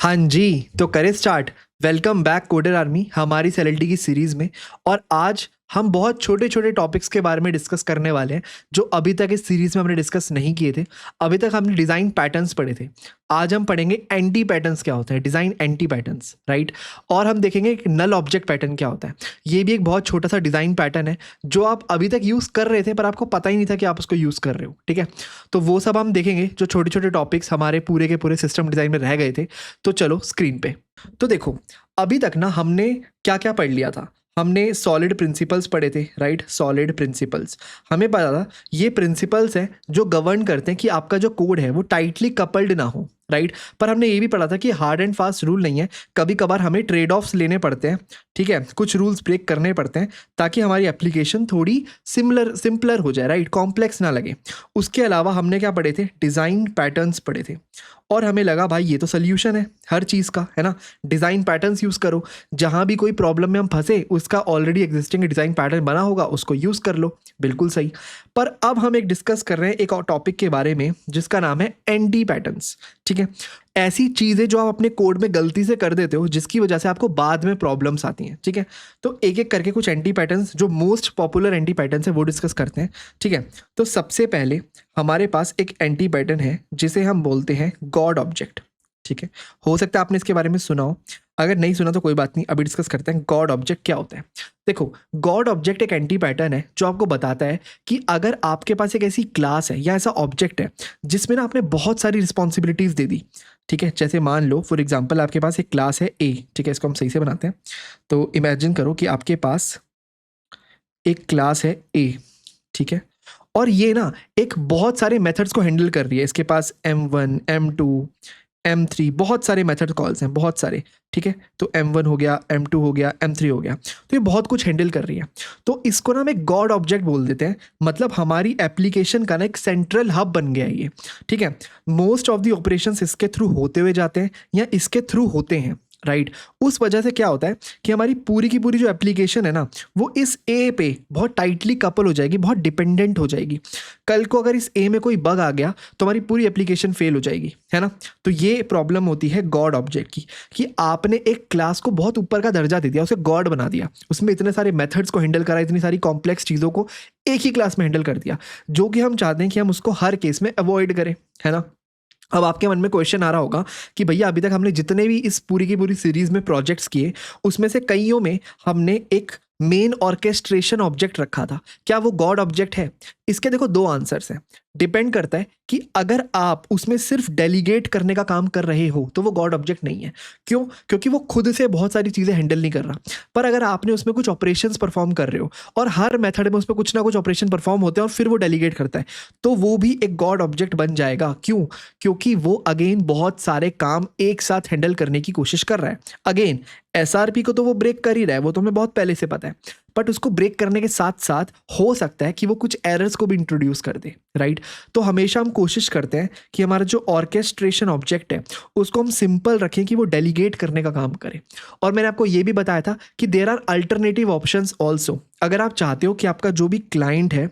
हाँ जी, तो करें start. Welcome back coder army हमारी एसएलटी की सीरीज़ में। और आज हम बहुत छोटे-छोटे टॉपिक्स के बारे में डिस्कस करने वाले हैं, जो अभी तक इस सीरीज़ में हमने डिस्कस नहीं किए थे। अभी तक हमने डिज़ाइन पैटर्न्स पढ़े थे। आज हम पढ़ेंगे एंटी पैटर्न्स क्या होते हैं, डिज़ाइन एंटी पैटर्न्स, राइट? और हम देखेंगे एक नल ऑब्जेक्ट पैटर्न क्या होता है। ये भी एक बहुत छोटा-सा डिज़ाइन पैटर्न है, जो आप अभी तक यूज़ कर रहे थे, पर आपको पता ही नहीं था कि आप उसको यूज़ कर रहे हो, ठीक है? तो वो सब हम देखेंगे, जो छोटे-छोटे टॉपिक्स हमारे पूरे के पूरे सिस्टम डिज़ाइन में रह गए थे। तो चलो स्क्रीन पे। तो देखो, अभी तक ना हमने क्या-क्या पढ़ लिया था। हमने सॉलिड प्रिंसिपल्स पढ़े थे, राइट? Solid principles. हमें पता था ये प्रिंसिपल्स हैं जो गवर्न करते हैं कि आपका जो कोड है वो टाइटली कपल्ड ना हो, राइट? पर हमने ये भी पढ़ा था कि हार्ड एंड फास्ट रूल नहीं है, कभी-कभार हमें ट्रेड ऑफ्स लेने पड़ते हैं, ठीक है? कुछ रूल्स ब्रेक करने पड़ते हैं ताकि हमारी एप्लीकेशन थोड़ी सिंपलर हो जाए, राइट? कॉम्प्लेक्स ना लगे। उसके अलावा हमने क्या पढ़े थे? डिज़ाइन पैटर्न्स पढ़े थे। और हमें लगा भाई ये तो सॉल्यूशन है हर चीज़ का, है ना? डिज़ाइन पैटर्न्स यूज़ करो, जहाँ भी कोई प्रॉब्लम में हम फंसे उसका ऑलरेडी एग्जिस्टिंग डिज़ाइन पैटर्न बना होगा, उसको यूज़ कर लो। बिल्कुल सही। पर अब हम एक डिस्कस कर रहे हैं एक और टॉपिक के बारे में जिसका नाम है एंटी पैटर्न्स, ठीक है? ऐसी चीज़ें जो आप अपने कोड में गलती से कर देते हो जिसकी वजह से आपको बाद में प्रॉब्लम्स आती हैं, ठीक है? तो एक-एक करके कुछ एंटी पैटर्न्स जो मोस्ट पॉपुलर एंटी पैटर्न्स है वो डिस्कस करते हैं, ठीक है? तो सबसे पहले हमारे पास एक एंटी पैटर्न है जिसे हम बोलते हैं गॉड ऑब्जेक्ट, ठीक है? हो सकता है आपने इसके बारे में सुना हो। अगर नहीं सुना तो कोई बात नहीं, अभी डिस्कस करते हैं गॉड ऑब्जेक्ट क्या होता है। देखो, गॉड ऑब्जेक्ट एक एंटी पैटर्न है जो आपको बताता है कि अगर आपके पास एक ऐसी क्लास है या ऐसा ऑब्जेक्ट है जिसमें ना आपने बहुत सारी रिस्पॉन्सिबिलिटीज़ दे दी, ठीक है? जैसे मान लो फॉर एग्जाम्पल आपके पास एक क्लास है ए, ठीक है? इसको हम सही से बनाते हैं। तो इमेजिन करो कि आपके पास एक क्लास है ए, ठीक है? और ये ना एक बहुत सारे मेथड्स को हैंडल कर रही है। इसके पास M1, M2, M3 बहुत सारे मेथड कॉल्स हैं, बहुत सारे, ठीक है? तो M1 हो गया, M2 हो गया, M3 हो गया। तो ये बहुत कुछ हैंडल कर रही है। तो इसको ना हम एक गॉड ऑब्जेक्ट बोल देते हैं। मतलब हमारी एप्लीकेशन का ना एक सेंट्रल हब बन गया है ये, ठीक है? मोस्ट ऑफ द ऑपरेशंस इसके थ्रू होते हुए जाते हैं या इसके थ्रू होते हैं, राइट? उस वजह से क्या होता है कि हमारी पूरी की पूरी जो एप्लीकेशन है ना, वो इस ए पे बहुत टाइटली कपल हो जाएगी, बहुत डिपेंडेंट हो जाएगी। कल को अगर इस ए में कोई बग आ गया तो हमारी पूरी एप्लीकेशन फेल हो जाएगी, है ना? तो ये प्रॉब्लम होती है गॉड ऑब्जेक्ट की, कि आपने एक क्लास को बहुत ऊपर का दर्जा दे दिया, उसे गॉड बना दिया, उसमें इतने सारे मेथड्स को हैंडल करा, इतनी सारी कॉम्प्लेक्स चीज़ों को एक ही क्लास में हैंडल कर दिया, जो कि हम चाहते हैं कि हम उसको हर केस में अवॉइड करें, है ना? अब आपके मन में क्वेश्चन आ रहा होगा कि भैया अभी तक हमने जितने भी इस पूरी की पूरी सीरीज में प्रोजेक्ट्स किए, उसमें से कईयों में हमने एक मेन ऑर्केस्ट्रेशन ऑब्जेक्ट रखा था, क्या वो गॉड ऑब्जेक्ट है? इसके देखो दो आंसर्स हैं। डिपेंड करता है कि अगर आप उसमें सिर्फ डेलीगेट करने का काम कर रहे हो तो वो गॉड ऑब्जेक्ट नहीं है। क्यों? क्योंकि वो खुद से बहुत सारी चीज़ें हैंडल नहीं कर रहा। पर अगर आपने उसमें कुछ ऑपरेशंस परफॉर्म कर रहे हो और हर मेथड में उसमें कुछ ना कुछ ऑपरेशन परफॉर्म होते हैं और फिर वो डेलीगेट करता है, तो वो भी एक गॉड ऑब्जेक्ट बन जाएगा। क्यों? क्योंकि वो अगेन बहुत सारे काम एक साथ हैंडल करने की कोशिश कर रहा है। अगेन एसआरपी को तो वो ब्रेक कर ही रहा है, वो तो हमें बहुत पहले से पता है। बट उसको ब्रेक करने के साथ साथ हो सकता है कि वो कुछ एरर्स को भी इंट्रोड्यूस कर दे, राइट? तो हमेशा हम कोशिश करते हैं कि हमारा जो ऑर्केस्ट्रेशन ऑब्जेक्ट है उसको हम सिंपल रखें कि वो डेलीगेट करने का काम करे। और मैंने आपको ये भी बताया था कि there are alternative options also. अगर आप चाहते हो कि आपका जो भी क्लाइंट है,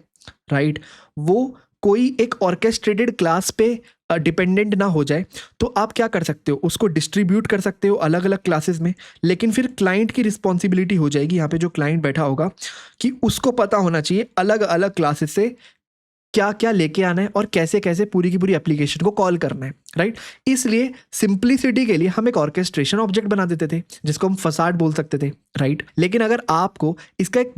राइट, वो कोई एक ऑर्केस्ट्रेटेड क्लास पे डिपेंडेंट ना हो जाए, तो आप क्या कर सकते हो, उसको डिस्ट्रीब्यूट कर सकते हो अलग अलग क्लासेस में। लेकिन फिर क्लाइंट की रिस्पॉन्सिबिलिटी हो जाएगी, यहाँ पे जो क्लाइंट बैठा होगा, कि उसको पता होना चाहिए अलग अलग क्लासेस से क्या क्या लेके आना है और कैसे कैसे पूरी की पूरी एप्लीकेशन को कॉल करना है, राइट? इसलिए सिंप्लिसिटी के लिए हम एक ऑर्केस्ट्रेशन ऑब्जेक्ट बना देते थे जिसको हम फसाड बोल सकते थे, राइट? लेकिन अगर आपको इसका एक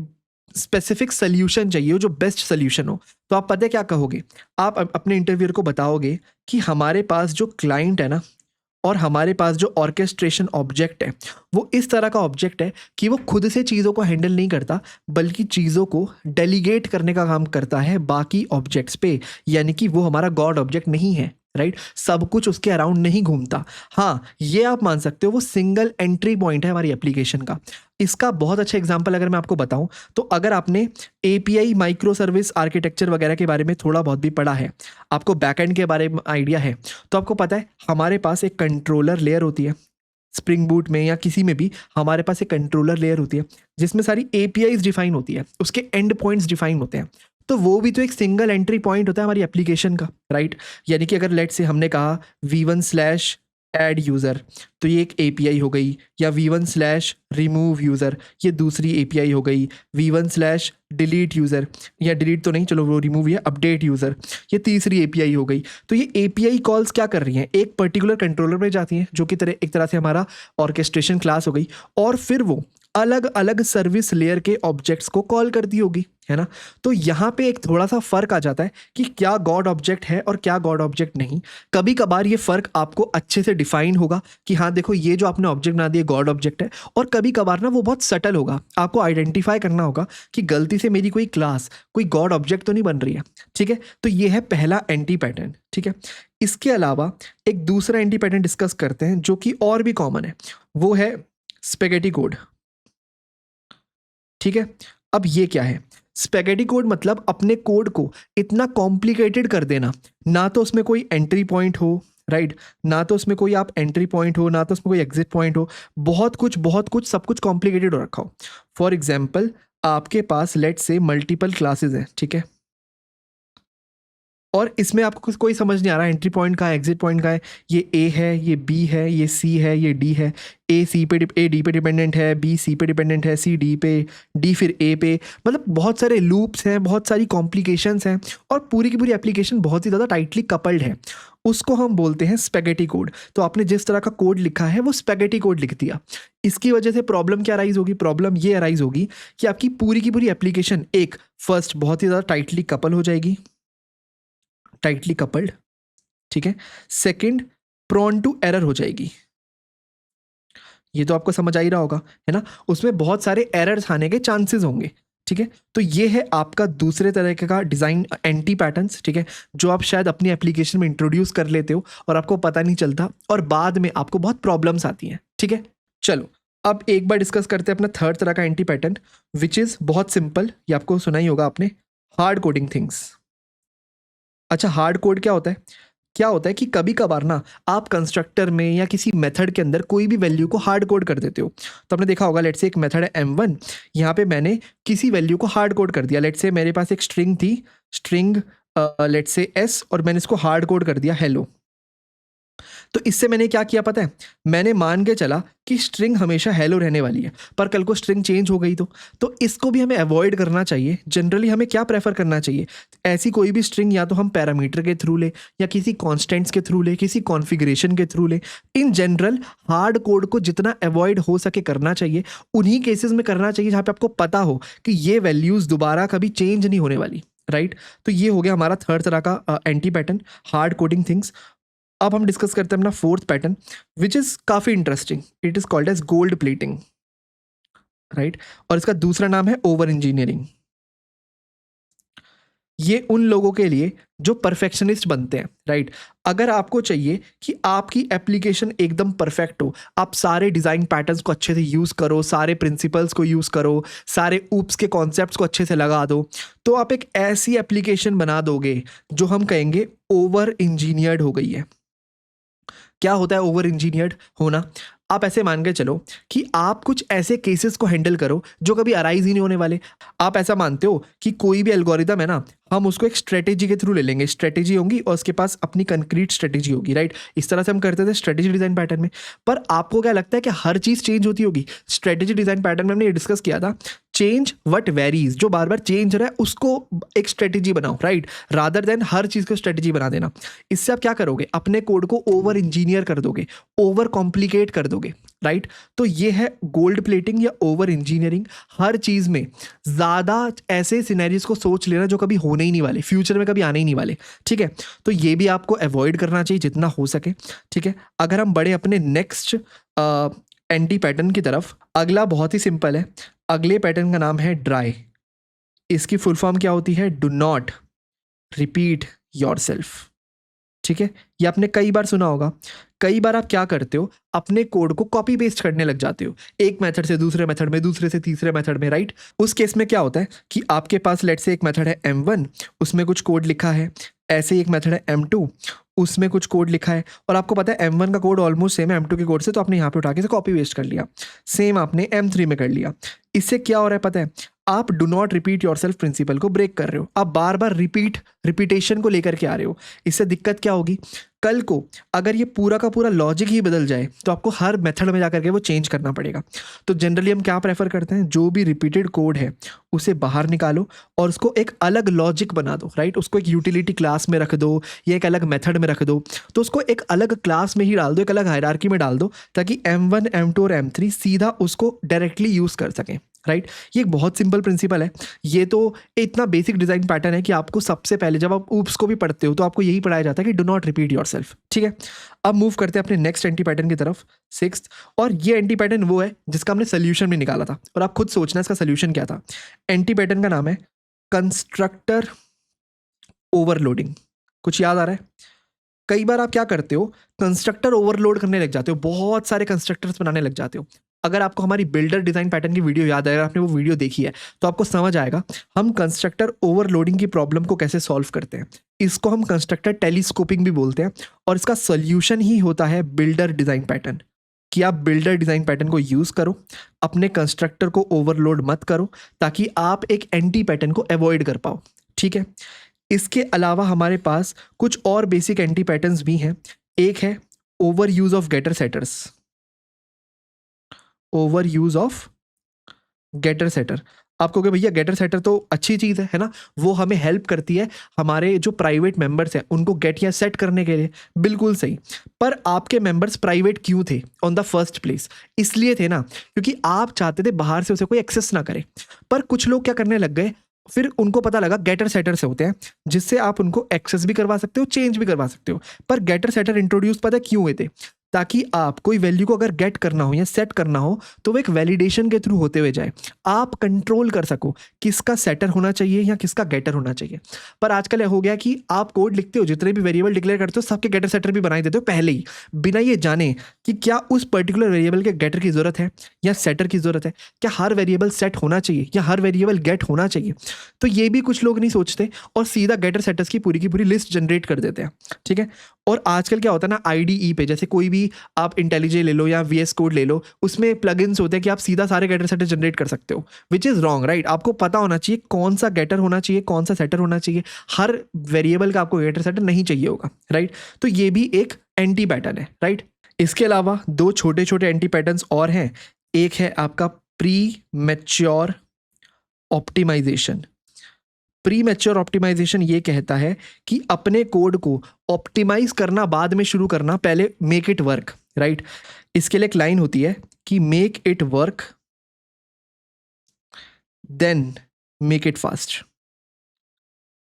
स्पेसिफिक सोल्यूशन चाहिए, जो बेस्ट सोल्यूशन हो, तो आप पता है क्या कहोगे? आप अपने इंटरव्यूअर को बताओगे कि हमारे पास जो क्लाइंट है ना, और हमारे पास जो ऑर्केस्ट्रेशन ऑब्जेक्ट है, वो इस तरह का ऑब्जेक्ट है कि वो खुद से चीज़ों को हैंडल नहीं करता, बल्कि चीज़ों को डेलीगेट करने का काम करता है बाकी ऑब्जेक्ट्स पे। यानी कि वो हमारा गॉड ऑब्जेक्ट नहीं है, राइट? सब कुछ उसके अराउंड नहीं घूमता। हाँ, ये आप मान सकते हो वो सिंगल एंट्री पॉइंट है हमारी एप्लीकेशन का। इसका बहुत अच्छा एग्जांपल अगर मैं आपको बताऊं, तो अगर आपने एपीआई माइक्रो सर्विस आर्किटेक्चर वगैरह के बारे में थोड़ा बहुत भी पढ़ा है, आपको बैकएंड के बारे में आइडिया है, तो आपको पता है हमारे पास एक कंट्रोलर लेयर होती है। स्प्रिंग बूट में या किसी में भी हमारे पास एक कंट्रोलर लेयर होती है जिसमें सारी एपीआईज डिफाइन होती है, उसके एंड पॉइंट्स डिफाइन होते हैं। तो वो भी तो एक सिंगल एंट्री पॉइंट होता है हमारी एप्लीकेशन का, राइट? यानी कि अगर लेट से हमने कहा v1/, ऐड यूज़र, तो ये एक एपीआई हो गई, या v1/remove यूज़र, ये दूसरी एपीआई हो गई, v1/delete यूज़र, या डिलीट तो नहीं, चलो वो रिमूव है, अपडेट यूज़र, ये तीसरी एपीआई हो गई। तो ये एपीआई कॉल्स क्या कर रही हैं, एक पर्टिकुलर कंट्रोलर में जाती हैं, जो कि एक तरह से हमारा ऑर्केस्ट्रेशन क्लास हो गई, और फिर वो अलग अलग सर्विस लेयर के ऑब्जेक्ट्स को कॉल करती होगी, है ना। तो यहाँ पे एक थोड़ा सा फर्क आ जाता है कि क्या गॉड ऑब्जेक्ट है और क्या गॉड ऑब्जेक्ट नहीं। कभी कभार ये फर्क आपको अच्छे से डिफाइन होगा कि हाँ देखो ये जो आपने ऑब्जेक्ट बना दिया गॉड ऑब्जेक्ट है, और कभी कभार ना वो बहुत सटल होगा, आपको आइडेंटिफाई करना होगा कि गलती से मेरी कोई क्लास कोई गॉड ऑब्जेक्ट तो नहीं बन रही है, ठीक है। तो ये है पहला एंटी पैटर्न, ठीक है। इसके अलावा एक दूसरा एंटी पैटर्न डिस्कस करते हैं जो कि और भी कॉमन है, वो है स्पेगेटी कोड, ठीक है। अब ये क्या है, स्पेगेटी कोड मतलब अपने कोड को इतना कॉम्प्लिकेटेड कर देना, ना तो उसमें कोई एंट्री पॉइंट हो, राइट, ना तो उसमें कोई आप एंट्री पॉइंट हो, ना तो उसमें कोई एग्जिट पॉइंट हो, बहुत कुछ सब कुछ कॉम्प्लिकेटेड हो रखा हो। फॉर एग्जाम्पल आपके पास लेट से मल्टीपल क्लासेस हैं, ठीक है, और इसमें आपको कोई समझ नहीं आ रहा एंट्री पॉइंट का है, एग्जिट पॉइंट का है, ये ए है, ये बी है, ये सी है, ये डी है, ए डी पे डिपेंडेंट है, बी सी पे डिपेंडेंट है, सी डी पे, डी फिर ए पे, मतलब बहुत सारे लूप्स हैं, बहुत सारी कॉम्प्लिकेशंस हैं, और पूरी की पूरी एप्लीकेशन बहुत ही ज़्यादा टाइटली कपल्ड है। उसको हम बोलते हैं स्पेगेटी कोड। तो आपने जिस तरह का कोड लिखा है वो स्पेगेटी कोड लिख दिया। इसकी वजह से प्रॉब्लम क्या अराइज होगी, प्रॉब्लम ये अराइज होगी कि आपकी पूरी की पूरी एप्लीकेशन एक फर्स्ट बहुत ही ज़्यादा टाइटली कपल हो जाएगी, टाइटली कपल्ड, ठीक है। सेकंड, प्रोन टू एरर हो जाएगी, ये तो आपको समझ आ ही रहा होगा, है ना, उसमें बहुत सारे एरर्स आने के चांसेस होंगे, ठीक है। तो ये है आपका दूसरे तरीके का डिज़ाइन एंटी पैटर्न्स, ठीक है, जो आप शायद अपनी एप्लीकेशन में इंट्रोड्यूस कर लेते हो और आपको पता नहीं चलता, और बाद में आपको बहुत प्रॉब्लम्स आती हैं, ठीक है। चलो अब एक बार डिस्कस करते हैं अपना थर्ड तरह का एंटी पैटर्न, विच इज़ बहुत सिंपल, ये आपको सुना ही होगा आपने, हार्ड कोडिंग थिंग्स। अच्छा, हार्ड कोड क्या होता है, क्या होता है कि कभी कभार ना आप कंस्ट्रक्टर में या किसी मेथड के अंदर कोई भी वैल्यू को हार्ड कोड कर देते हो। तो आपने देखा होगा, लेट से एक मेथड है m1, यहाँ पे मैंने किसी वैल्यू को हार्ड कोड कर दिया। लेट से मेरे पास एक स्ट्रिंग थी, स्ट्रिंग लेट से s, और मैंने इसको हार्ड कोड कर दिया हेलो। तो इससे मैंने क्या किया पता है, मैंने मान के चला कि स्ट्रिंग हमेशा हेलो रहने वाली है, पर कल को स्ट्रिंग चेंज हो गई तो इसको भी हमें अवॉइड करना चाहिए। जनरली हमें क्या प्रेफर करना चाहिए, ऐसी कोई भी स्ट्रिंग या तो हम पैरामीटर के थ्रू ले, या किसी कॉन्स्टेंट्स के थ्रू ले, किसी कॉन्फ़िगरेशन के थ्रू ले। इन जनरल हार्ड कोड को जितना अवॉइड हो सके करना चाहिए, उन्हीं केसेस में करना चाहिए जहाँ पे आपको पता हो कि ये वैल्यूज़ दोबारा कभी चेंज नहीं होने वाली, राइट। तो ये हो गया हमारा थर्ड तरह का anti pattern, hard coding things. अब हम डिस्कस करते हैं अपना फोर्थ पैटर्न, विच इज़ काफ़ी interesting, it is called as gold plating, right, और इसका दूसरा नाम है ओवर इंजीनियरिंग। ये उन लोगों के लिए जो परफेक्शनिस्ट बनते हैं, राइट। अगर आपको चाहिए कि आपकी एप्लीकेशन एकदम परफेक्ट हो, आप सारे डिज़ाइन पैटर्न्स को अच्छे से यूज़ करो, सारे प्रिंसिपल्स को यूज़ करो, सारे ऊप्स के कॉन्सेप्ट्स को अच्छे से लगा दो, तो आप एक ऐसी एप्लीकेशन बना दोगे जो हम कहेंगे ओवर इंजीनियर्ड हो गई है। क्या होता है ओवर इंजीनियर्ड होना, आप ऐसे मान के चलो कि आप कुछ ऐसे केसेस को हैंडल करो जो कभी अराइज ही नहीं होने वाले। आप ऐसा मानते हो कि कोई भी एल्गोरिदम है ना, हम उसको एक स्ट्रेटेजी के थ्रू ले लेंगे, स्ट्रेटेजी होगी और उसके पास अपनी कंक्रीट स्ट्रेटेजी होगी, राइट। इस तरह से हम करते थे स्ट्रेटेजी डिजाइन पैटर्न में। पर आपको क्या लगता है कि हर चीज़ चेंज होती होगी? स्ट्रेटेजी डिजाइन पैटर्न में हमने ये डिस्कस किया था, चेंज वट वेरीज, जो बार बार चेंज हो रहा है उसको एक स्ट्रेटेजी बनाओ, राइट, रादर देन हर चीज़ को स्ट्रेटेजी बना देना। इससे आप क्या करोगे, अपने कोड को ओवर इंजीनियर कर दोगे, ओवर कॉम्प्लिकेट कर दोगे, राइट। तो ये है गोल्ड प्लेटिंग या ओवर इंजीनियरिंग। हर चीज़ में ज़्यादा ऐसे सिनेरियोज को सोच लेना जो कभी होने ही नहीं वाले, फ्यूचर में कभी आने ही नहीं वाले, ठीक है। तो ये भी आपको अवॉइड करना चाहिए जितना हो सके, ठीक है। अगर हम बढ़े अपने नेक्स्ट एंटी पैटर्न की तरफ, अगला बहुत ही सिंपल है। अगले पैटर्न का नाम है ड्राई। इसकी फुल फॉर्म क्या होती है, डू नॉट रिपीट योरसेल्फ, ठीक है। ये आपने कई बार सुना होगा। कई बार आप क्या करते हो, अपने कोड को कॉपी पेस्ट करने लग जाते हो, एक मेथड से दूसरे मेथड में, दूसरे से तीसरे मेथड में, राइट। उस केस में क्या होता है कि आपके पास लेट से एक मेथड है m1, उसमें कुछ कोड लिखा है, ऐसे ही एक मेथड है m2, उसमें कुछ कोड लिखा है, और आपको पता है m1 का कोड ऑलमोस्ट सेम है m2 के कोड से, तो आपने यहाँ पे उठा के से कॉपी पेस्ट कर लिया। सेम आपने m3 में कर लिया। इससे क्या हो रहा है पता है, आप do not repeat yourself principle को ब्रेक कर रहे हो, आप बार बार रिपीटेशन को लेकर के आ रहे हो। इससे दिक्कत क्या होगी, कल को अगर ये पूरा का पूरा लॉजिक ही बदल जाए तो आपको हर मेथड में जाकर के वो चेंज करना पड़ेगा। तो जनरली हम क्या प्रेफर करते हैं, जो भी रिपीटेड कोड है उसे बाहर निकालो और उसको एक अलग लॉजिक बना दो, राइट। उसको एक यूटिलिटी क्लास में रख दो या एक अलग मेथड में रख दो, तो उसको एक अलग क्लास में ही डाल दो, एक अलग हायरार्की में डाल दो, ताकि M1 M2 और M3 सीधा उसको डायरेक्टली यूज़ कर सकें, राइट। ये एक बहुत सिंपल प्रिंसिपल है। ये तो इतना बेसिक डिजाइन पैटर्न है कि आपको सबसे पहले जब आप ऊप्स को भी पढ़ते हो तो आपको यही पढ़ाया जाता है कि डू नॉट रिपीट योरसेल्फ, ठीक है। अब मूव करते हैं अपने नेक्स्ट एंटी पैटर्न की तरफ, 6th। और ये एंटी पैटर्न वो है जिसका हमने सोल्यूशन भी निकाला था, और आप खुद सोचना इसका सोल्यूशन क्या था। एंटी पैटर्न का नाम है कंस्ट्रक्टर ओवरलोडिंग। कुछ याद आ रहा है? कई बार आप क्या करते हो, कंस्ट्रक्टर ओवरलोड करने लग जाते हो, बहुत सारे कंस्ट्रक्टर्स बनाने लग जाते हो। अगर आपको हमारी बिल्डर डिजाइन पैटर्न की वीडियो याद है, अगर आपने वो वीडियो देखी है तो आपको समझ आएगा हम कंस्ट्रक्टर ओवरलोडिंग की प्रॉब्लम को कैसे सॉल्व करते हैं। इसको हम कंस्ट्रक्टर टेलीस्कोपिंग भी बोलते हैं, और इसका सोल्यूशन ही होता है बिल्डर डिजाइन पैटर्न। कि आप बिल्डर डिजाइन पैटर्न को यूज करो, अपने कंस्ट्रक्टर को ओवरलोड मत करो, ताकि आप एक एंटी पैटर्न को अवॉइड कर पाओ, ठीक है। इसके अलावा हमारे पास कुछ और बेसिक एंटी पैटर्न्स भी हैं। एक है over use of getter setters, over use of getter setter. आप कहोगे भैया गेटर सेटर तो अच्छी चीज़ है ना, वो हमें हेल्प करती है हमारे जो प्राइवेट मेंबर्स हैं उनको गेट या सेट करने के लिए। बिल्कुल सही, पर आपके मेंबर्स प्राइवेट क्यों थे ऑन द फर्स्ट प्लेस? इसलिए थे ना क्योंकि आप चाहते थे बाहर से उसे कोई एक्सेस ना करे। पर कुछ लोग क्या करने लग गए, फिर उनको पता लगा गेटर सेटर से होते हैं, जिससे आप उनको एक्सेस भी करवा सकते हो, चेंज भी करवा सकते हो। पर गेटर सेटर इंट्रोड्यूस पता है क्यों हुए थे? ताकि आप कोई वैल्यू को अगर गेट करना हो या सेट करना हो तो वो एक वैलिडेशन के थ्रू होते हुए जाए, आप कंट्रोल कर सको किसका सेटर होना चाहिए या किसका गेटर होना चाहिए। पर आजकल हो गया कि आप कोड लिखते हो, जितने भी वेरिएबल डिक्लेयर करते हो सबके गेटर सेटर भी बनाई देते हो पहले ही, बिना ये जाने कि क्या उस पर्टिकुलर वेरिएबल के गेटर की जरूरत है या सेटर की जरूरत है, क्या हर वेरिएबल सेट होना चाहिए या हर वेरिएबल गेट होना चाहिए। तो ये भी कुछ लोग नहीं सोचते और सीधा गेटर सेटर्स की पूरी लिस्ट जनरेट कर देते हैं, ठीक है। और आजकल क्या होता है ना, IDE पे जैसे कोई भी आप इंटेलिजे ले लो या VS कोड ले लो, उसमें प्लगइन्स होते हैं कि आप सीधा सारे गेटर सेटर जनरेट कर सकते हो, विच इज़ रॉन्ग, राइट। आपको पता होना चाहिए कौन सा गेटर होना चाहिए, कौन सा सेटर होना चाहिए। हर वेरिएबल का आपको गेटर सेटर नहीं चाहिए होगा, राइट। तो ये भी एक एंटी पैटर्न है, राइट। इसके अलावा दो छोटे छोटे एंटी पैटर्न्स और हैं। एक है आपका premature optimization. Premature optimization ये कहता है कि अपने कोड को ऑप्टिमाइज करना बाद में शुरू करना, पहले मेक इट वर्क, राइट। इसके लिए एक लाइन होती है कि make it work then make it fast,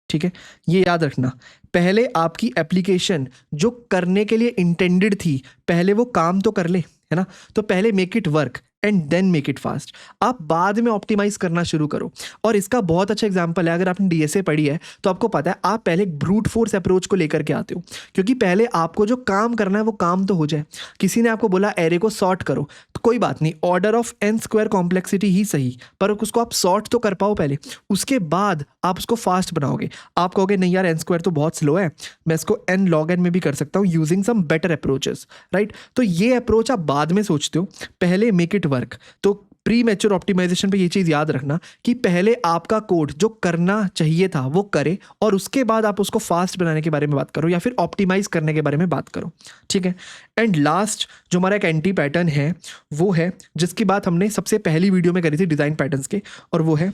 ठीक है। ये याद रखना, पहले आपकी एप्लीकेशन जो करने के लिए इंटेंडेड थी पहले वो काम तो कर ले, है ना। तो पहले make it work and then make it fast, आप बाद में ऑप्टिमाइज करना शुरू करो। और इसका बहुत अच्छा एग्जांपल है, अगर आपने DSA पढ़ी है तो आपको पता है, आप पहले एक ब्रूट फोर्स अप्रोच को लेकर के आते हो, क्योंकि पहले आपको जो काम करना है वो काम तो हो जाए। किसी ने आपको बोला एरे को सॉर्ट करो, तो कोई बात नहीं, ऑर्डर ऑफ n² कॉम्प्लेक्सिटी ही सही, पर उसको आप सॉर्ट तो कर पाओ पहले, उसके बाद आप उसको फास्ट बनाओगे। आप कहोगे नहीं यार n² तो बहुत स्लो है, मैं इसको n log n में भी कर सकता हूँ using some better approaches, right. तो ये अप्रोच आप बाद में सोचते हो, पहले मेक इट वर्क। तो प्री मैच्योर ऑप्टिमाइजेशन पे ये चीज याद रखना कि पहले आपका कोड जो करना चाहिए था वो करे, और उसके बाद आप उसको फास्ट बनाने के बारे में बात करो या फिर ऑप्टिमाइज करने के बारे में बात करो, ठीक है। एंड लास्ट जो हमारा एक एंटी पैटर्न है वो है जिसकी बात हमने सबसे पहली वीडियो में करी थी डिजाइन पैटर्न्स के, और वो है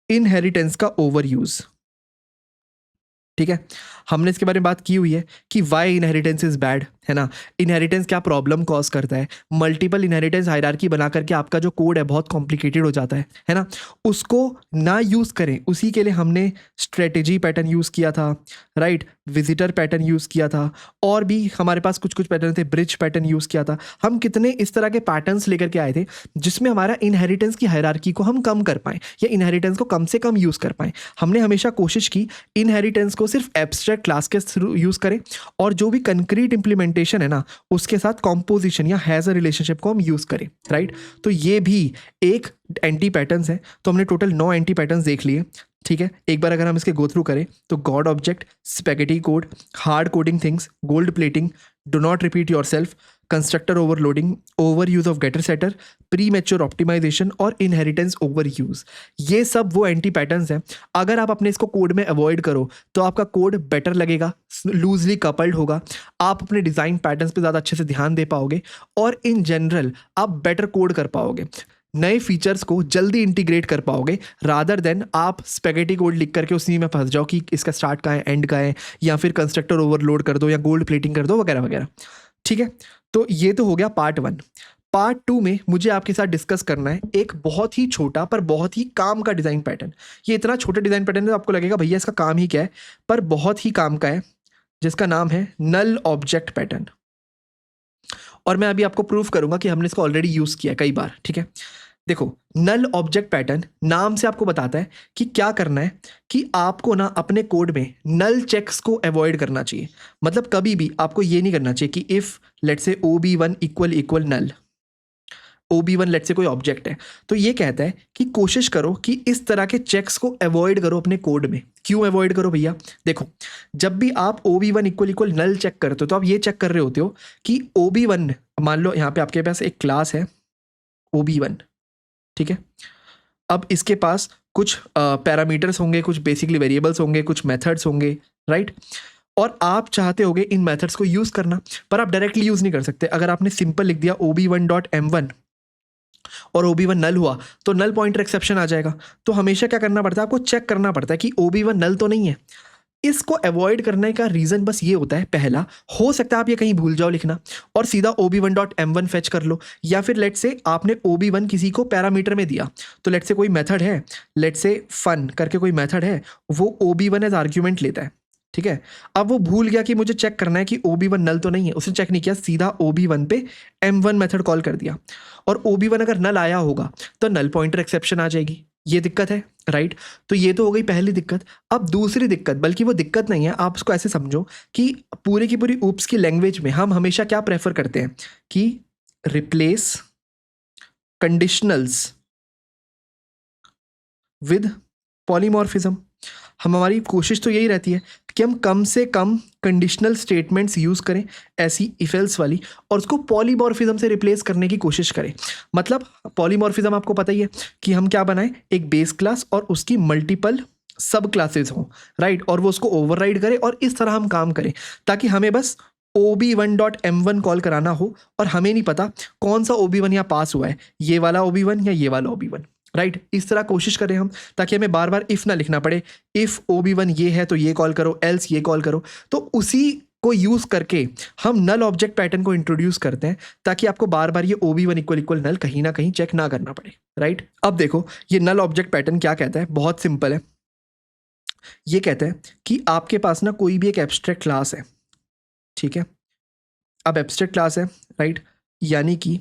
इनहेरिटेंस का ओवर यूज, ठीक है। हमने इसके बारे में बात की हुई है कि वाई इनहेरिटेंस इज बैड, है ना। इनहेरिटेंस क्या प्रॉब्लम कॉज करता है, मल्टीपल इनहेरिटेंस हायरार्की बना करके आपका जो कोड है बहुत कॉम्प्लिकेटेड हो जाता है ना। उसको ना यूज़ करें, उसी के लिए हमने स्ट्रेटेजी पैटर्न यूज़ किया था, राइट, विजिटर पैटर्न यूज़ किया था, और भी हमारे पास कुछ कुछ पैटर्न थे, ब्रिज पैटर्न यूज़ किया था। हम कितने इस तरह के पैटर्न्स लेकर के आए थे जिसमें हमारा इनहेरिटेंस की हायरार्की को हम कम कर पाएँ या इनहेरिटेंस को कम से कम यूज़ कर पाएँ। हमने हमेशा कोशिश की इनहेरिटेंस को सिर्फ एब्स्ट्रैक्ट क्लास के थ्रू यूज़ करें, और जो भी कंक्रीट इंप्लीमेंटेशन है ना उसके साथ कॉम्पोजिशन या हैज़ अ रिलेशनशिप को हम यूज़ करें, राइट। तो ये भी एक एंटी पैटर्न्स है। तो हमने टोटल 9 एंटी पैटर्न्स देख लिए, ठीक है। एक बार अगर हम इसके गो थ्रू करें तो god object, spaghetti code, hard coding things, gold plating, do not repeat yourself, constructor overloading, over use of getter setter, premature optimization और इनहेरिटेंस ओवर यूज। ये सब वो एंटी पैटर्न्स हैं। अगर आप अपने इसको कोड में अवॉइड करो तो आपका कोड बेटर लगेगा, लूजली कपल्ड होगा, आप अपने डिज़ाइन पैटर्न्स पे ज़्यादा अच्छे से ध्यान दे पाओगे और इन जनरल आप बेटर कोड कर पाओगे, नए फीचर्स को जल्दी इंटीग्रेट कर पाओगे, रादर देन आप स्पेगेटी कोड लिख करके उसी में फंस जाओ कि इसका स्टार्ट कहाँ है, एंड कहाँ है, या फिर कंस्ट्रक्टर ओवरलोड कर दो या गोल्ड प्लेटिंग कर दो वगैरह वगैरह। ठीक है, तो ये तो हो गया पार्ट 1। पार्ट 2 में मुझे आपके साथ डिस्कस करना है एक बहुत ही छोटा पर बहुत ही काम का डिज़ाइन पैटर्न। ये इतना छोटा डिज़ाइन पैटर्न है तो आपको लगेगा भैया इसका काम ही क्या है, पर बहुत ही काम का है, जिसका नाम है नल ऑब्जेक्ट पैटर्न। और मैं अभी आपको प्रूफ करूंगा कि हमने इसको ऑलरेडी यूज़ किया है कई बार। ठीक है, देखो नल ऑब्जेक्ट पैटर्न नाम से आपको बताता है कि क्या करना है, कि आपको ना अपने कोड में नल चेक्स को अवॉइड करना चाहिए। मतलब कभी भी आपको ये नहीं करना चाहिए कि इफ़ लेट से OB1 इक्वल नल, OB1 लेट से कोई ऑब्जेक्ट है, तो ये कहता है कि कोशिश करो कि इस तरह के चेक्स को अवॉइड करो अपने कोड में। क्यों अवॉइड करो भैया? देखो, जब भी आप OB1 इक्वल नल चेक करते हो तो आप ये चेक कर रहे होते हो कि OB1, मान लो यहाँ पे आपके पास एक क्लास है OB1, ठीक है। अब इसके पास कुछ पैरामीटर्स होंगे, कुछ बेसिकली वेरिएबल्स होंगे, कुछ मेथड्स होंगे, राइट। और आप चाहते होगे इन मेथड्स को यूज़ करना, पर आप डायरेक्टली यूज़ नहीं कर सकते। अगर आपने सिंपल लिख दिया OB1.M1 और OB1 नल हुआ तो नल पॉइंटर एक्सेप्शन आ जाएगा। तो हमेशा क्या करना पड़ता है, आपको चेक करना पड़ता है कि OB1 नल तो नहीं है। इसको अवॉइड करने का रीज़न बस ये होता है, पहला, हो सकता है आप ये कहीं भूल जाओ लिखना और सीधा OB1.M1 फेच कर लो, या फिर लेट से आपने OB1 किसी को पैरामीटर में दिया, तो लेट से कोई मेथड है, लेट से फन करके कोई मेथड है, वो OB1 एज आर्ग्यूमेंट लेता है, ठीक है। अब वो भूल गया कि मुझे चेक करना है कि OB1 नल तो नहीं है, उसने चेक नहीं किया, सीधा OB1 पे M1 मेथड कॉल कर दिया, और OB1 अगर नल आया होगा तो नल पॉइंटर एक्सेप्शन आ जाएगी। ये दिक्कत है, राइट। तो ये तो हो गई पहली दिक्कत। अब दूसरी दिक्कत, बल्कि वो दिक्कत नहीं है, आप उसको ऐसे समझो कि पूरी की पूरी ऊप्स की लैंग्वेज में हम हमेशा क्या प्रेफर करते हैं कि रिप्लेस कंडीशनल्स विद पॉलीमॉर्फिज्म। हमारी कोशिश तो यही रहती है कि हम कम से कम कंडीशनल स्टेटमेंट्स यूज़ करें, ऐसी इफ एल्स वाली, और उसको पॉलीमॉर्फिज्म से रिप्लेस करने की कोशिश करें। मतलब पॉलीमॉर्फिज्म आपको पता ही है कि हम क्या बनाएं, एक बेस क्लास और उसकी मल्टीपल सब क्लासेस हों, राइट, और वो उसको ओवरराइड करे, और इस तरह हम काम करें ताकि हमें बस OB1.M1 कॉल कराना हो और हमें नहीं पता कौन सा OB1 यहाँ पास हुआ है, ये वाला OB1 या ये वाला OB1, राइट। इस तरह कोशिश करें हम, ताकि हमें बार बार इफ़ ना लिखना पड़े, इफ़ OB1 ये है तो ये कॉल करो, एल्स ये कॉल करो। तो उसी को यूज़ करके हम नल ऑब्जेक्ट पैटर्न को इंट्रोड्यूस करते हैं, ताकि आपको बार बार ये OB1 इक्वल नल कहीं ना कहीं चेक ना करना पड़े, राइट। अब देखो ये नल ऑब्जेक्ट पैटर्न क्या कहता है, बहुत सिंपल है। ये कहता है कि आपके पास ना कोई भी एक एब्स्ट्रैक्ट क्लास है, ठीक है। अब एब्स्ट्रैक्ट क्लास है, राइट, यानी कि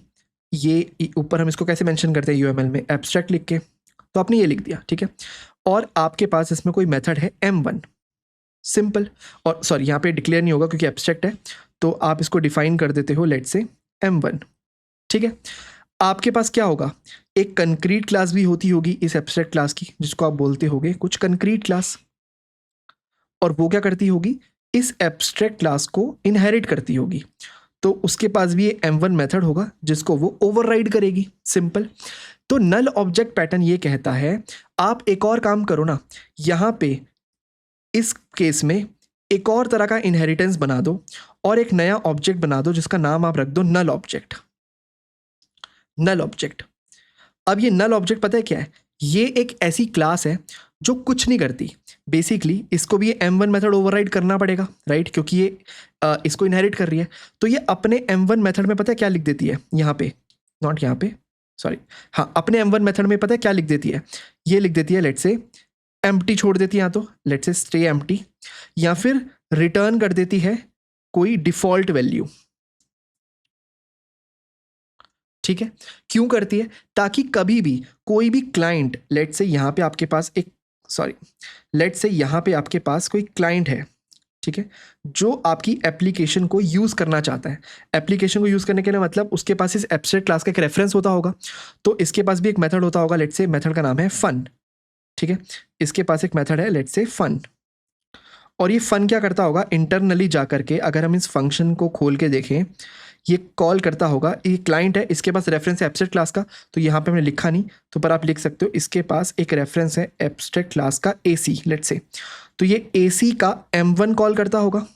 ये ऊपर हम इसको कैसे मेंशन करते हैं UML में, एब्स्ट्रैक्ट लिख के, तो आपने ये लिख दिया, ठीक है। और आपके पास इसमें कोई मेथड है M1, सिंपल, और सॉरी यहाँ पे डिक्लेयर नहीं होगा क्योंकि एब्स्ट्रैक्ट है, तो आप इसको डिफाइन कर देते हो लेट से M1, ठीक है। आपके पास क्या होगा, एक कंक्रीट क्लास भी होती होगी इस एब्स्ट्रैक्ट क्लास की, जिसको आप बोलते होगे कुछ कंक्रीट क्लास, और वो क्या करती होगी, इस एब्स्ट्रैक्ट क्लास को इनहेरिट करती होगी। तो उसके पास भी ये M1 मेथड होगा जिसको वो ओवरराइड करेगी, सिंपल। तो नल ऑब्जेक्ट पैटर्न ये कहता है, आप एक और काम करो ना, यहाँ पे इस केस में एक और तरह का इनहेरिटेंस बना दो और एक नया ऑब्जेक्ट बना दो जिसका नाम आप रख दो नल ऑब्जेक्ट। नल ऑब्जेक्ट, अब ये नल ऑब्जेक्ट पता है क्या है, ये एक ऐसी क्लास है जो कुछ नहीं करती। बेसिकली इसको भी ये M1 मेथड ओवरराइड करना पड़ेगा, राइट, क्योंकि ये इसको इनहेरिट कर रही है। तो ये अपने M1 मेथड में पता है क्या लिख देती है, यहाँ पे, नॉट यहाँ पे, सॉरी, हाँ, अपने M1 मेथड में पता है क्या लिख देती है, ये लिख देती है लेट से एम्प्टी छोड़ देती है, यहाँ तो लेट से स्टे एम्प्टी, या फिर रिटर्न कर देती है कोई डिफॉल्ट वैल्यू, ठीक है। क्यों करती है, ताकि कभी भी कोई भी क्लाइंट, लेट से यहाँ पे आपके पास एक, सॉरी, लेट से यहाँ पे आपके पास कोई क्लाइंट है, ठीक है, जो आपकी एप्लीकेशन को यूज़ करना चाहता है। एप्लीकेशन को यूज़ करने के लिए मतलब उसके पास इस एब्स्ट्रैक्ट क्लास का एक रेफरेंस होता होगा, तो इसके पास भी एक मेथड होता होगा, लेट से मेथड का नाम है फन, ठीक है। इसके पास एक मेथड है लेट से फन, और ये फन क्या करता होगा, इंटरनली जा करके, अगर हम इस फंक्शन को खोल के देखें, ये कॉल करता होगा, ये क्लाइंट है, इसके पास रेफरेंस है एब्स्ट्रैक्ट क्लास का, तो यहाँ पे हमने लिखा नहीं, तो पर आप लिख सकते हो इसके पास एक रेफरेंस है एब्स्ट्रैक्ट क्लास का AC, लेट्स से। तो ये AC का M1 कॉल करता होगा।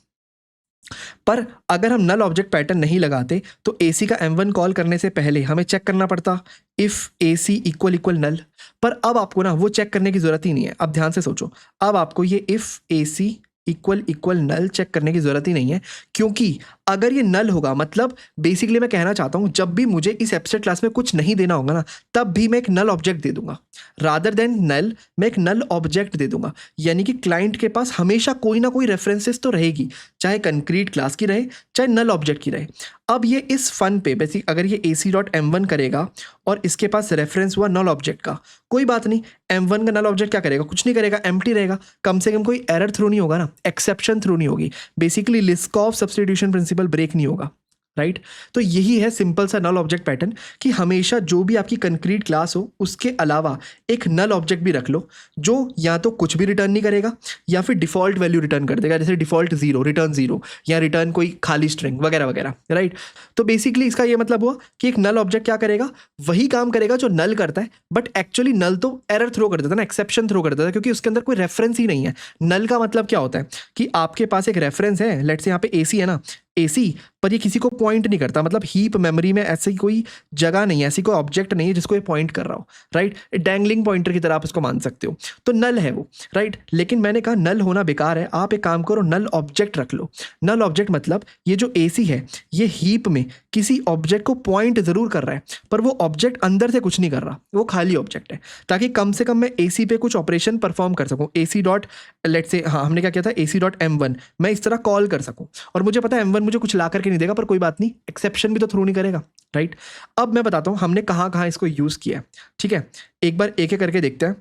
पर अगर हम नल ऑब्जेक्ट पैटर्न नहीं लगाते तो AC का M1 कॉल करने से पहले हमें चेक करना पड़ता इफ AC इक्वल इक्वल नल। पर अब आपको ना वो चेक करने की जरूरत ही नहीं है। अब ध्यान से सोचो, अब आपको ये if AC equal equal null check करने की जरूरत ही नहीं है, क्योंकि अगर ये नल होगा मतलब बेसिकली मैं कहना चाहता हूं जब भी मुझे इस एब्स्ट्रैक्ट क्लास में कुछ नहीं देना होगा ना, तब भी मैं एक नल ऑब्जेक्ट दे दूंगा। रादर देन नल मैं एक नल ऑब्जेक्ट दे दूंगा, यानी कि क्लाइंट के पास हमेशा कोई ना कोई रेफरेंसेस तो रहेगी, चाहे कंक्रीट क्लास की रहे चाहे नल ऑब्जेक्ट की रहे। अब ये इस फन पे बेसिक अगर ये AC.M1 करेगा और इसके पास रेफरेंस हुआ नल ऑब्जेक्ट का, कोई बात नहीं, M1 का नल ऑब्जेक्ट क्या करेगा, कुछ नहीं करेगा, एम्प्टी रहेगा, कम से कम कोई एरर थ्रो नहीं होगा ना, एक्सेप्शन थ्रो नहीं होगी, बेसिकली लिस्कॉफ सब्स्टिट्यूशन प्रिंसिपल ब्रेक नहीं होगा, राइट। तो यही है सिंपल सा नल ऑब्जेक्ट पैटर्न कि हमेशा जो भी आपकी कंक्रीट क्लास हो उसके अलावा एक नल ऑब्जेक्ट भी रख लो जो या तो कुछ भी रिटर्न नहीं करेगा या फिर डिफॉल्ट वैल्यू रिटर्न कर देगा, जैसे डिफॉल्ट 0 रिटर्न 0 या रिटर्न कोई खाली स्ट्रिंग वगैरह वगैरह, राइट। तो बेसिकली इसका ये मतलब हुआ कि एक नल ऑब्जेक्ट क्या करेगा, वही काम करेगा जो नल करता है, बट एक्चुअली नल तो एरर थ्रो कर देता है ना, एक्सेप्शन थ्रो कर देता है, क्योंकि उसके अंदर कोई रेफरेंस ही नहीं है। नल का मतलब क्या होता है कि आपके पास एक रेफरेंस है, लेट्स से यहाँ पे AC है ना, AC पर ये किसी को पॉइंट नहीं करता, मतलब हीप मेमोरी में ऐसी कोई जगह नहीं है, ऐसी कोई ऑब्जेक्ट नहीं है जिसको ये पॉइंट कर रहा हो, राइट। डैंगलिंग पॉइंटर की तरह आप इसको मान सकते हो, तो नल है वो, राइट। लेकिन मैंने कहा नल होना बेकार है, आप एक काम करो नल ऑब्जेक्ट रख लो। नल ऑब्जेक्ट मतलब ये जो AC है ये हीप में किसी ऑब्जेक्ट को पॉइंट जरूर कर रहा है, पर वो ऑब्जेक्ट अंदर से कुछ नहीं कर रहा, वो खाली ऑब्जेक्ट है, ताकि कम से कम मैं AC पे कुछ ऑपरेशन परफॉर्म कर सकूँ। AC डॉट लेट्स से, हाँ हमने क्या किया था, AC.M1 मैं इस तरह कॉल कर सकूँ, और मुझे पता है M1 मुझे कुछ ला करके नहीं देगा, पर कोई बात नहीं, एक्सेप्शन भी तो थ्रो नहीं करेगा, राइट। अब मैं बताता हूँ हमने कहाँ कहाँ इसको यूज़ किया है, ठीक है। एक बार एक एक करके देखते हैं।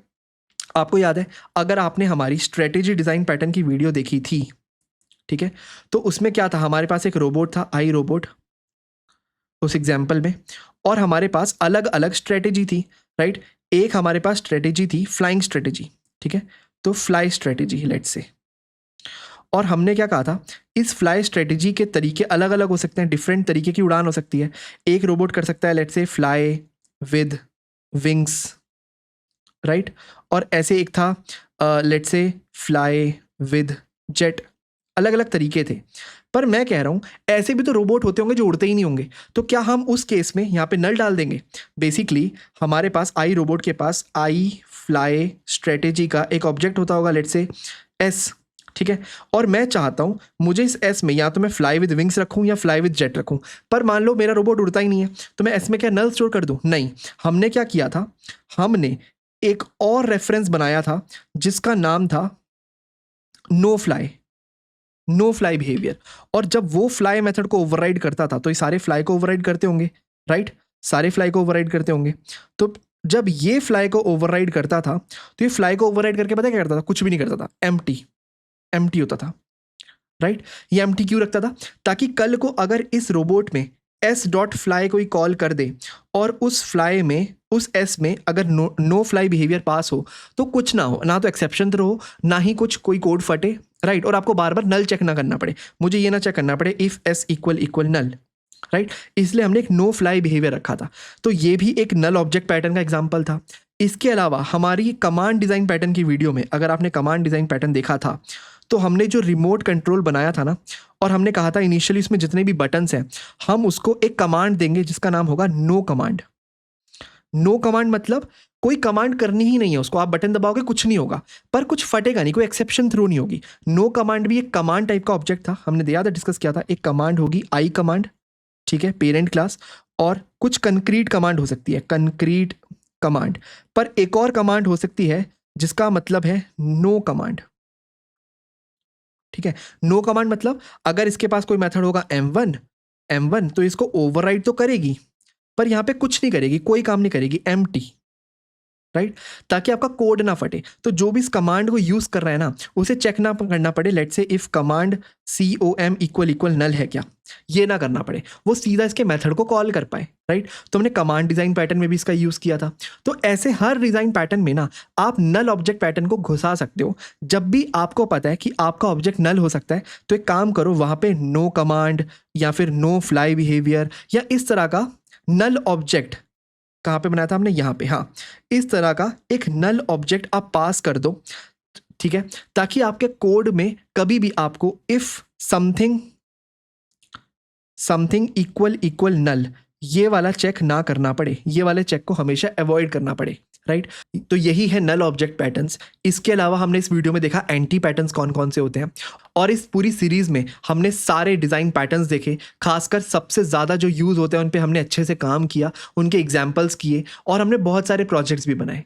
आपको याद है अगर आपने हमारी स्ट्रेटेजी डिज़ाइन पैटर्न की वीडियो देखी थी, ठीक है, तो उसमें क्या था, हमारे पास एक रोबोट था आई रोबोट उस एग्जाम्पल में, और हमारे पास अलग अलग स्ट्रेटेजी थी, राइट। एक हमारे पास स्ट्रेटेजी थी फ्लाइंग स्ट्रेटेजी, ठीक है, तो फ्लाई स्ट्रेटेजी लेट्स से। और हमने क्या कहा था, इस फ्लाई स्ट्रेटेजी के तरीके अलग अलग हो सकते हैं, डिफरेंट तरीके की उड़ान हो सकती है। एक रोबोट कर सकता है let's say fly with wings, right, और ऐसे एक था let's say fly with jet, अलग अलग तरीके थे। पर मैं कह रहा हूँ ऐसे भी तो रोबोट होते होंगे जो उड़ते ही नहीं होंगे, तो क्या हम उस केस में यहाँ पे नल डाल देंगे। बेसिकली हमारे पास आई रोबोट के पास आई फ्लाई स्ट्रेटेजी का एक ऑब्जेक्ट होता होगा लेट्स से एस, ठीक है, और मैं चाहता हूँ मुझे इस एस में या तो मैं फ्लाई विद विंग्स रखूँ या फ्लाई विद जेट रखूँ, पर मान लो मेरा रोबोट उड़ता ही नहीं है, तो मैं एस में क्या नल स्टोर कर दूँ, नहीं। हमने क्या किया था, हमने एक और रेफरेंस बनाया था जिसका नाम था नो फ्लाई बिहेवियर, और जब वो फ्लाई मेथड को ओवरराइड करता था तो ये सारे फ्लाई को ओवरराइड करते होंगे, राइट, सारे फ्लाई को ओवरराइड करते होंगे। तो जब ये फ्लाई को ओवरराइड करता था तो ये फ्लाई को ओवरराइड करके पता क्या करता था, कुछ भी नहीं करता था, एम्प्टी होता था, राइट। ये एम्प्टी क्यों रखता था, ताकि कल को अगर इस रोबोट में s.fly कोई कॉल कर दे और उस फ्लाई में उस s में अगर नो फ्लाई बिहेवियर पास हो तो कुछ ना हो, ना तो एक्सेप्शन थ्रो हो, ना ही कुछ कोई कोड फटे, राइट, और आपको बार बार नल चेक ना करना पड़े, मुझे ये ना चेक करना पड़े if s equal equal null, right. इसलिए हमने एक नो फ्लाई बिहेवियर रखा था। तो ये भी एक नल ऑब्जेक्ट पैटर्न का एग्जाम्पल था। इसके अलावा हमारी कमांड डिज़ाइन पैटर्न की वीडियो में अगर आपने कमांड डिज़ाइन पैटर्न देखा था तो हमने जो रिमोट कंट्रोल बनाया था ना, और हमने कहा था इनिशियली उसमें जितने भी बटन्स हैं हम उसको एक कमांड देंगे जिसका नाम होगा नो कमांड। नो कमांड मतलब कोई कमांड करनी ही नहीं है उसको, आप बटन दबाओगे कुछ नहीं होगा, पर कुछ फटेगा नहीं, कोई एक्सेप्शन थ्रो नहीं होगी। नो कमांड भी एक कमांड टाइप का ऑब्जेक्ट था, हमने दिया था, डिस्कस किया था। एक कमांड होगी आई कमांड, ठीक है, पेरेंट क्लास, और कुछ कंक्रीट कमांड हो सकती है, कंक्रीट कमांड, पर एक और कमांड हो सकती है जिसका मतलब है नो कमांड, ठीक है। नो कमांड मतलब अगर इसके पास कोई मेथड होगा M1 तो इसको ओवरराइड तो करेगी पर यहाँ पे कुछ नहीं करेगी, कोई काम नहीं करेगी, एम्प्टी, राइट, ताकि आपका कोड ना फटे। तो जो भी इस कमांड को यूज कर रहा है ना, उसे चेक ना करना पड़े, let's say if command com equal null है क्या, ये ना करना पड़े, वो सीधा इसके मेथड को कॉल कर पाए, राइट। तो हमने कमांड डिजाइन पैटर्न में भी इसका यूज किया था। तो ऐसे हर डिजाइन पैटर्न में ना आप नल ऑब्जेक्ट पैटर्न को घुसा सकते हो। जब भी आपको पता है कि आपका ऑब्जेक्ट नल हो सकता है, तो एक काम करो, वहां पे नो कमांड या फिर नो फ्लाई बिहेवियर या इस तरह का नल ऑब्जेक्ट, कहाँ पे बनाया था हमने, यहाँ पे, हाँ, इस तरह का एक नल ऑब्जेक्ट आप पास कर दो, ठीक है, ताकि आपके कोड में कभी भी आपको इफ समथिंग इक्वल नल ये वाला चेक ना करना पड़े, ये वाले चेक को हमेशा अवॉइड करना पड़े, राइट। तो यही है नल ऑब्जेक्ट पैटर्न्स। इसके अलावा हमने इस वीडियो में देखा एंटी पैटर्न्स कौन कौन से होते हैं, और इस पूरी सीरीज में हमने सारे डिज़ाइन पैटर्न्स देखे, खासकर सबसे ज़्यादा जो यूज़ होते हैं उन पे हमने अच्छे से काम किया, उनके एग्जाम्पल्स किए, और हमने बहुत सारे प्रोजेक्ट्स भी बनाए।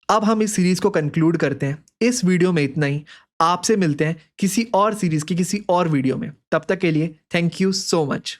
अब हम इस सीरीज़ को कंक्लूड करते हैं। इस वीडियो में इतना ही। आपसे मिलते हैं किसी और सीरीज़ की किसी और वीडियो में। तब तक के लिए थैंक यू सो मच।